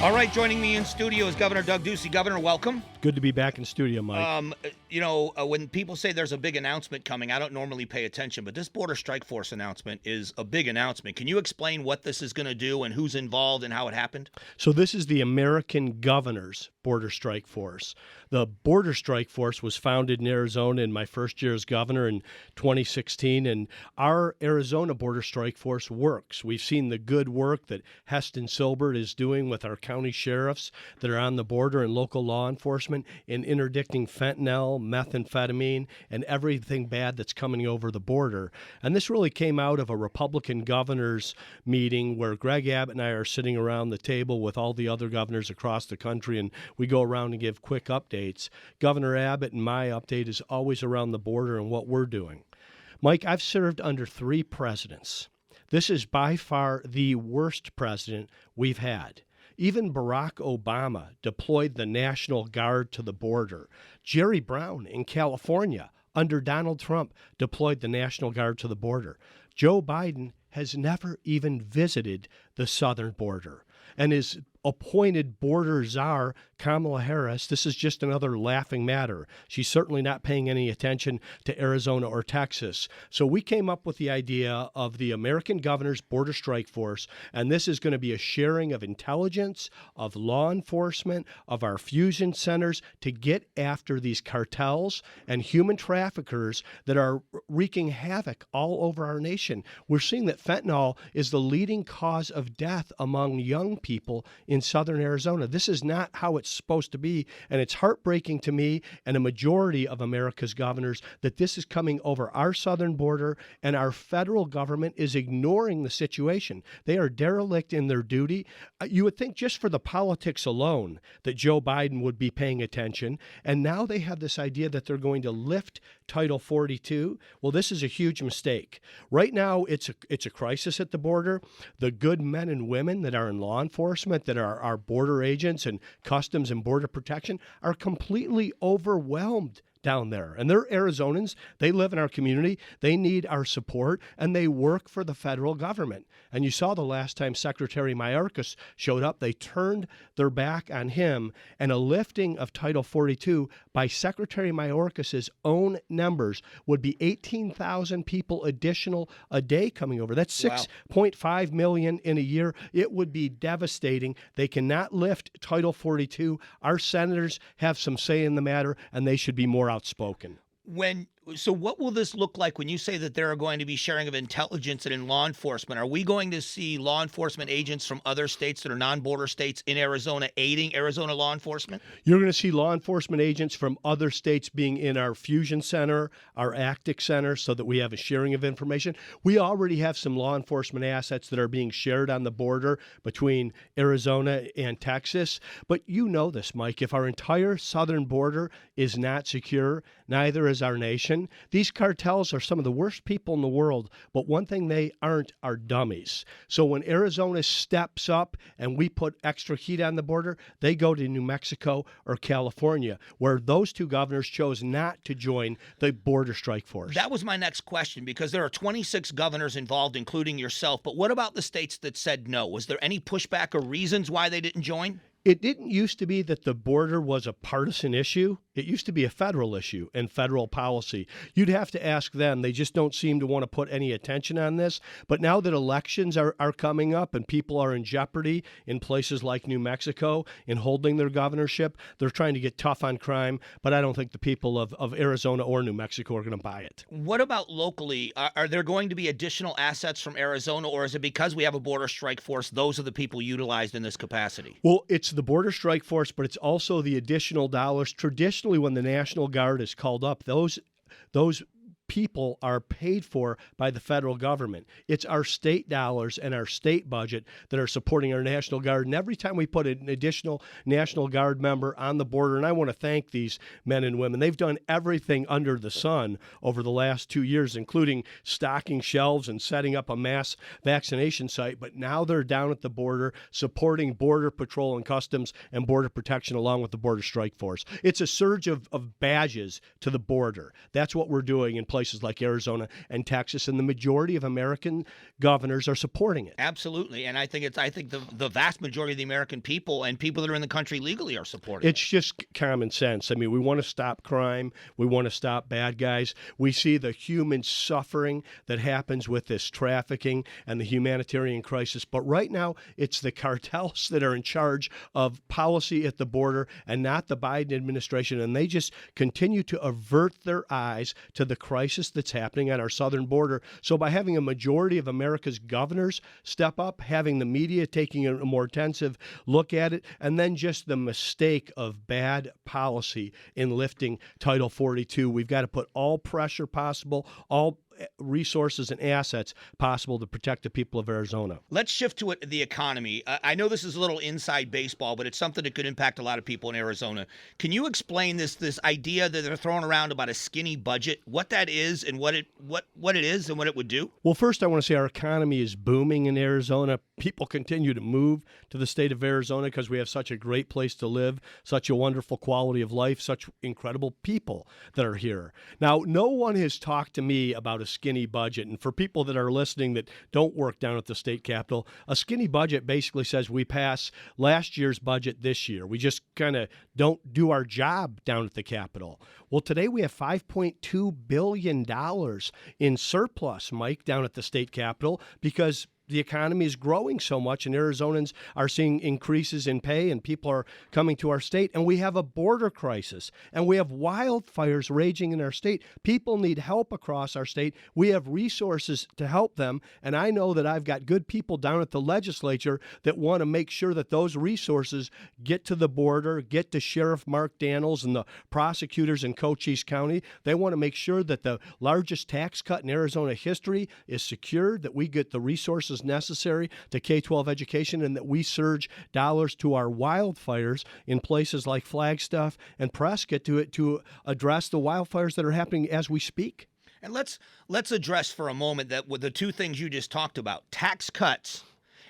All right, joining me in studio is Governor Doug Ducey. Governor, welcome. Good to be back in studio, Mike. When people say there's a big announcement coming, I don't normally pay attention, but this Border Strike Force announcement is a big announcement. Can you explain what this is going to do and who's involved and how it happened? So this is the American Governor's Border Strike Force. The Border Strike Force was founded in Arizona in my first year as governor in 2016, and our Arizona Border Strike Force works. We've seen the good work that Heston Silbert is doing with our county sheriffs that are on the border and local law enforcement in interdicting fentanyl, methamphetamine, and everything bad that's coming over the border. And this really came out of a Republican governor's meeting where Greg Abbott and I are sitting around the table with all the other governors across the country, and we go around and give quick updates. Governor Abbott and my update is always around the border and what we're doing. Mike, I've served under 3 presidents. This is by far the worst president we've had. Even Barack Obama deployed the National Guard to the border. Jerry Brown in California, under Donald Trump, deployed the National Guard to the border. Joe Biden has never even visited the southern border. And his appointed border czar, Kamala Harris, this is just another laughing matter. She's certainly not paying any attention to Arizona or Texas. So we came up with the idea of the American Governor's Border Strike Force, and this is going to be a sharing of intelligence, of law enforcement, of our fusion centers to get after these cartels and human traffickers that are wreaking havoc all over our nation. We're seeing that fentanyl is the leading cause of death among young people in southern Arizona. This is not how it's supposed to be, and it's heartbreaking to me and a majority of America's governors that this is coming over our southern border, and our federal government is ignoring the situation. They are derelict in their duty. You would think just for the politics alone that Joe Biden would be paying attention, and now they have this idea that they're going to lift Title 42. Well, this is a huge mistake. Right now, it's a crisis at the border. The good men and women that are in law enforcement, that are our border agents and customs and border protection, are completely overwhelmed down there. And they're Arizonans. They live in our community. They need our support, and they work for the federal government. And you saw the last time Secretary Mayorkas showed up, they turned their back on him, and a lifting of Title 42 by Secretary Mayorkas's own numbers would be 18,000 people additional a day coming over. That's 6.5 million in a year. It would be devastating. They cannot lift Title 42. Our senators have some say in the matter, and they should be more outspoken. So what will this look like when you say that there are going to be sharing of intelligence and in law enforcement? Are we going to see law enforcement agents from other states that are non-border states in Arizona aiding Arizona law enforcement? You're going to see law enforcement agents from other states being in our fusion center, our ACTIC center, so that we have a sharing of information. We already have some law enforcement assets that are being shared on the border between Arizona and Texas. But you know this, Mike, if our entire southern border is not secure, neither is our nation. These cartels are some of the worst people in the world, but one thing they aren't are dummies. So when Arizona steps up and we put extra heat on the border, they go to New Mexico or California, where those 2 governors chose not to join the Border Strike Force. That was my next question, because there are 26 governors involved, including yourself. But what about the states that said no? Was there any pushback or reasons why they didn't join? It didn't used to be that the border was a partisan issue. It used to be a federal issue and federal policy. You'd have to ask them. They just don't seem to want to put any attention on this. But now that elections are coming up and people are in jeopardy in places like New Mexico in holding their governorship, they're trying to get tough on crime. But I don't think the people of Arizona or New Mexico are going to buy it. What about locally? Are there going to be additional assets from Arizona, or is it because we have a border strike force, those are the people utilized in this capacity? Well, it's the Border Strike Force, but it's also the additional dollars. Traditionally, when the National Guard is called up, those people are paid for by the federal government. It's our state dollars and our state budget that are supporting our National Guard. And every time we put an additional National Guard member on the border, and I want to thank these men and women, they've done everything under the sun over the last 2 years, including stocking shelves and setting up a mass vaccination site. But now they're down at the border supporting Border Patrol and Customs and Border Protection along with the Border Strike Force. It's a surge of badges to the border. That's what we're doing in places like Arizona and Texas, and the majority of American governors are supporting it. Absolutely, and I think the vast majority of the American people and people that are in the country legally are supporting It's just common sense. I mean, we want to stop crime. We want to stop bad guys. We see the human suffering that happens with this trafficking and the humanitarian crisis. But right now, it's the cartels that are in charge of policy at the border and not the Biden administration. And they just continue to avert their eyes to the crisis that's happening at our southern border. So by having a majority of America's governors step up, having the media taking a more intensive look at it, and then just the mistake of bad policy in lifting Title 42, we've got to put all pressure possible, all resources and assets possible to protect the people of Arizona. Let's shift to the economy. I know this is a little inside baseball, but it's something that could impact a lot of people in Arizona. Can you explain this idea that they're throwing around about a skinny budget, what that is and what it is and what it would do? Well, first I want to say our economy is booming in Arizona. People continue to move to the state of Arizona because we have such a great place to live, such a wonderful quality of life, such incredible people that are here. Now, no one has talked to me about a skinny budget. And for people that are listening that don't work down at the state capitol, a skinny budget basically says we pass last year's budget this year. We just kind of don't do our job down at the Capitol. Well, today we have $5.2 billion in surplus, Mike, down at the state capitol because the economy is growing so much and Arizonans are seeing increases in pay and people are coming to our state. And we have a border crisis and we have wildfires raging in our state. People need help across our state. We have resources to help them. And I know that I've got good people down at the legislature that want to make sure that those resources get to the border, get to Sheriff Mark Daniels and the prosecutors in Cochise County. They want to make sure that the largest tax cut in Arizona history is secured, that we get the resources necessary to K-12 education, and that we surge dollars to our wildfires in places like Flagstaff and Prescott to address the wildfires that are happening as we speak. And let's address for a moment that with the two things you just talked about, tax cuts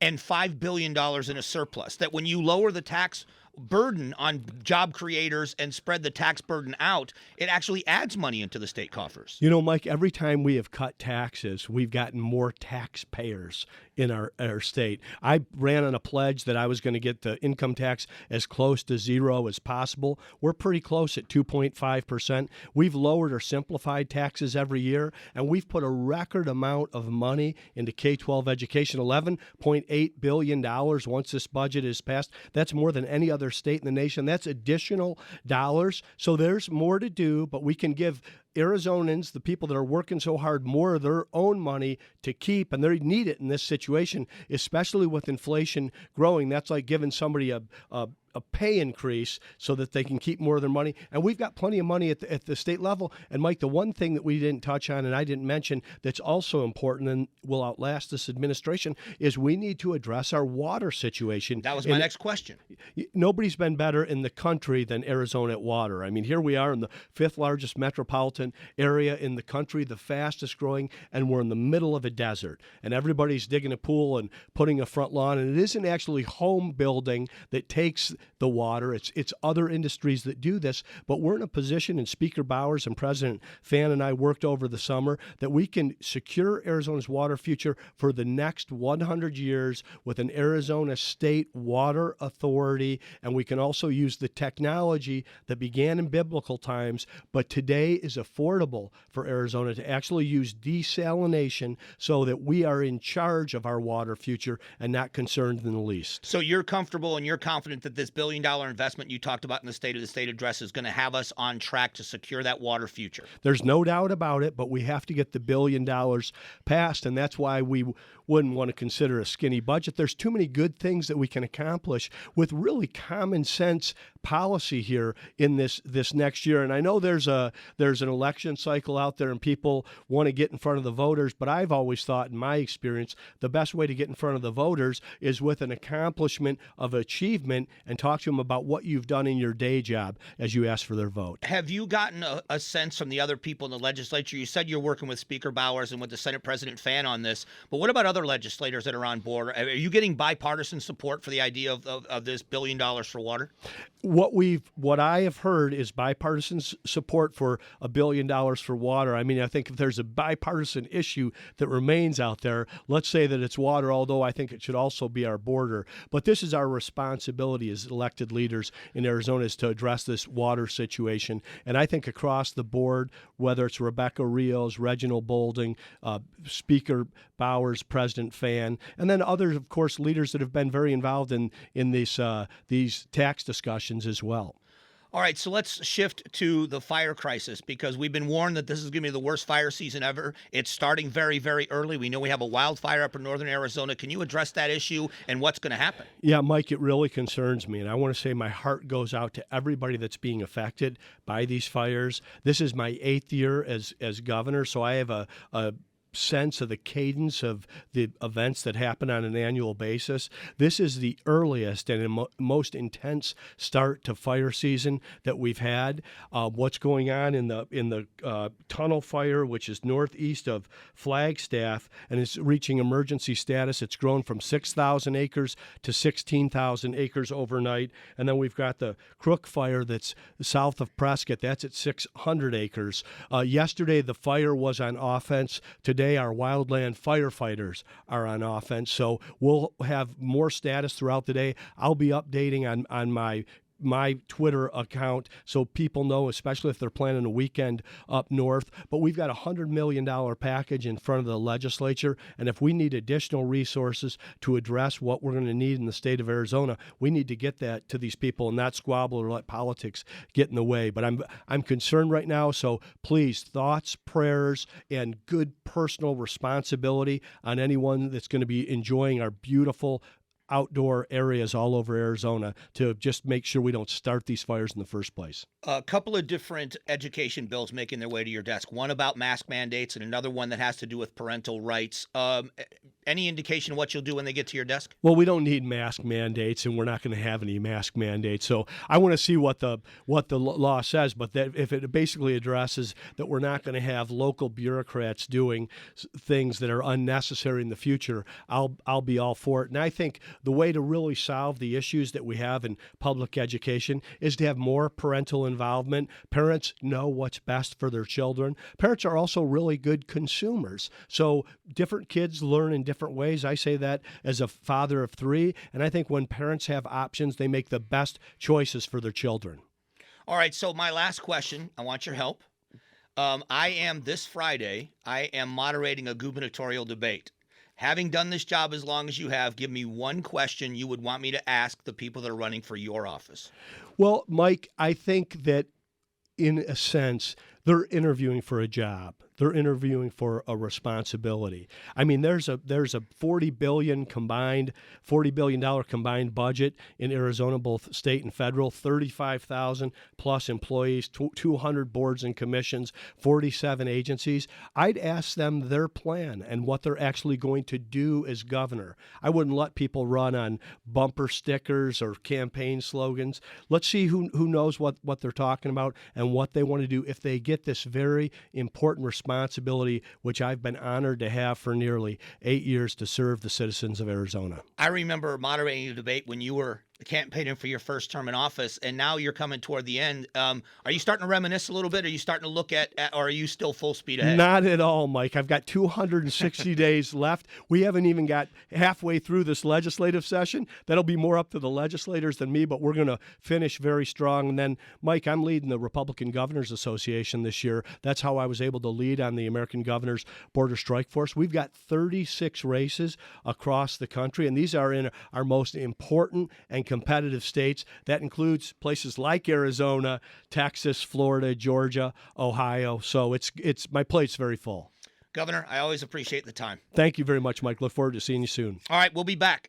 and $5 billion in a surplus, that when you lower the tax burden on job creators and spread the tax burden out, it actually adds money into the state coffers. You know, Mike, every time we have cut taxes, we've gotten more taxpayers in our state. I ran on a pledge that I was going to get the income tax as close to zero as possible. We're pretty close at 2.5%. We've lowered or simplified taxes every year, and we've put a record amount of money into K-12 education, $11.8 billion once this budget is passed. That's more than any other state in the nation. That's additional dollars. So there's more to do, but we can give Arizonans, the people that are working so hard, more of their own money to keep, and they need it in this situation, especially with inflation growing. That's like giving somebody a pay increase so that they can keep more of their money. And we've got plenty of money at the state level. And Mike, the one thing that we didn't touch on and I didn't mention that's also important and will outlast this administration is we need to address our water situation. That was my next question. Nobody's been better in the country than Arizona at water. I mean, here we are in the fifth largest metropolitan area in the country, the fastest growing, and we're in the middle of a desert. And everybody's digging a pool and putting a front lawn. And it isn't actually home building that takes the water. It's other industries that do this, but we're in a position, and Speaker Bowers and President Fan and I worked over the summer, that we can secure Arizona's water future for the next 100 years with an Arizona State Water Authority, and we can also use the technology that began in biblical times, but today is affordable for Arizona to actually use desalination so that we are in charge of our water future and not concerned in the least. So you're comfortable and you're confident that this billion-dollar investment you talked about in the State of the State address is going to have us on track to secure that water future? There's no doubt about it, but we have to get the $1 billion passed, and that's why we wouldn't want to consider a skinny budget. There's too many good things that we can accomplish with really common sense policy here in this next year. And I know there's an election cycle out there and people want to get in front of the voters, but I've always thought, in my experience, the best way to get in front of the voters is with an accomplishment of achievement and talk to them about what you've done in your day job as you ask for their vote. Have you gotten a sense from the other people in the legislature? You said you're working with Speaker Bowers and with the Senate President Fan on this, but what about other legislators that are on board? Are you getting bipartisan support for the idea of this $1 billion for water? What I have heard is bipartisan support for $1 billion for water. I mean, I think if there's a bipartisan issue that remains out there, let's say that it's water, although I think it should also be our border. But this is our responsibility as elected leaders in Arizona, is to address this water situation. And I think across the board, whether it's Rebecca Rios, Reginald Boulding, Speaker Bowers, President Fan, and then others, of course, leaders that have been very involved in these tax discussions as well. All right, so let's shift to the fire crisis, because we've been warned that this is going to be the worst fire season ever. It's starting very, very early. We know we have a wildfire up in northern Arizona. Can you address that issue and what's going to happen? Yeah, Mike, it really concerns me. And I want to say my heart goes out to everybody that's being affected by these fires. This is my 8th year as governor, so I have a sense of the cadence of the events that happen on an annual basis. This is the earliest and most intense start to fire season that we've had. What's going on in the tunnel fire, which is northeast of Flagstaff, and it's reaching emergency status. It's grown from 6,000 acres to 16,000 acres overnight. And then we've got the Crook fire that's south of Prescott. That's at 600 acres. Yesterday, the fire was on offense. Today, our wildland firefighters are on offense, so we'll have more status throughout the day. I'll be updating on my Twitter account so people know, especially if they're planning a weekend up north. But we've got a $100 million package in front of the legislature, and if we need additional resources to address what we're going to need in the state of Arizona, we need to get that to these people and not squabble or let politics get in the way. But I'm concerned right now, so please, thoughts, prayers, and good personal responsibility on anyone that's going to be enjoying our beautiful outdoor areas all over Arizona to just make sure we don't start these fires in the first place. A couple of different education bills making their way to your desk. One about mask mandates and another one that has to do with parental rights. Any indication of what you'll do when they get to your desk? Well, we don't need mask mandates, and we're not going to have any mask mandates. So I want to see what the law says, but that if it basically addresses that we're not going to have local bureaucrats doing things that are unnecessary in the future, I'll be all for it. And I think the way to really solve the issues that we have in public education is to have more parental involvement. Parents know what's best for their children. Parents are also really good consumers. So different kids learn in different ways. I say that as a father of 3, and I think when parents have options, they make the best choices for their children. All right, so my last question, I want your help. This Friday, I am moderating a gubernatorial debate. Having done this job as long as you have, give me one question you would want me to ask the people that are running for your office. Well, Mike, I think that in a sense, they're interviewing for a job. They're interviewing for a responsibility. I mean, there's a $40 billion combined budget in Arizona, both state and federal. 35,000 plus employees, 200 boards and commissions, 47 agencies. I'd ask them their plan and what they're actually going to do as governor. I wouldn't let people run on bumper stickers or campaign slogans. Let's see who knows what they're talking about and what they want to do if they get this very important responsibility, which I've been honored to have for nearly 8 years to serve the citizens of Arizona. I remember moderating a debate when you were campaigning for your first term in office, and now you're coming toward the end. Are you starting to reminisce a little bit? Are you starting to look at or are you still full speed ahead? Not at all, Mike. I've got 260 days left. We haven't even got halfway through this legislative session. That'll be more up to the legislators than me, but we're going to finish very strong. And then, Mike, I'm leading the Republican Governors Association this year. That's how I was able to lead on the American Governors Border Strike Force. We've got 36 races across the country, and these are in our most important and competitive states. That includes places like Arizona, Texas, Florida, Georgia, Ohio. So it's my plate's very full. Governor, I always appreciate the time. Thank you very much, Mike. Look forward to seeing you soon. All right, we'll be back.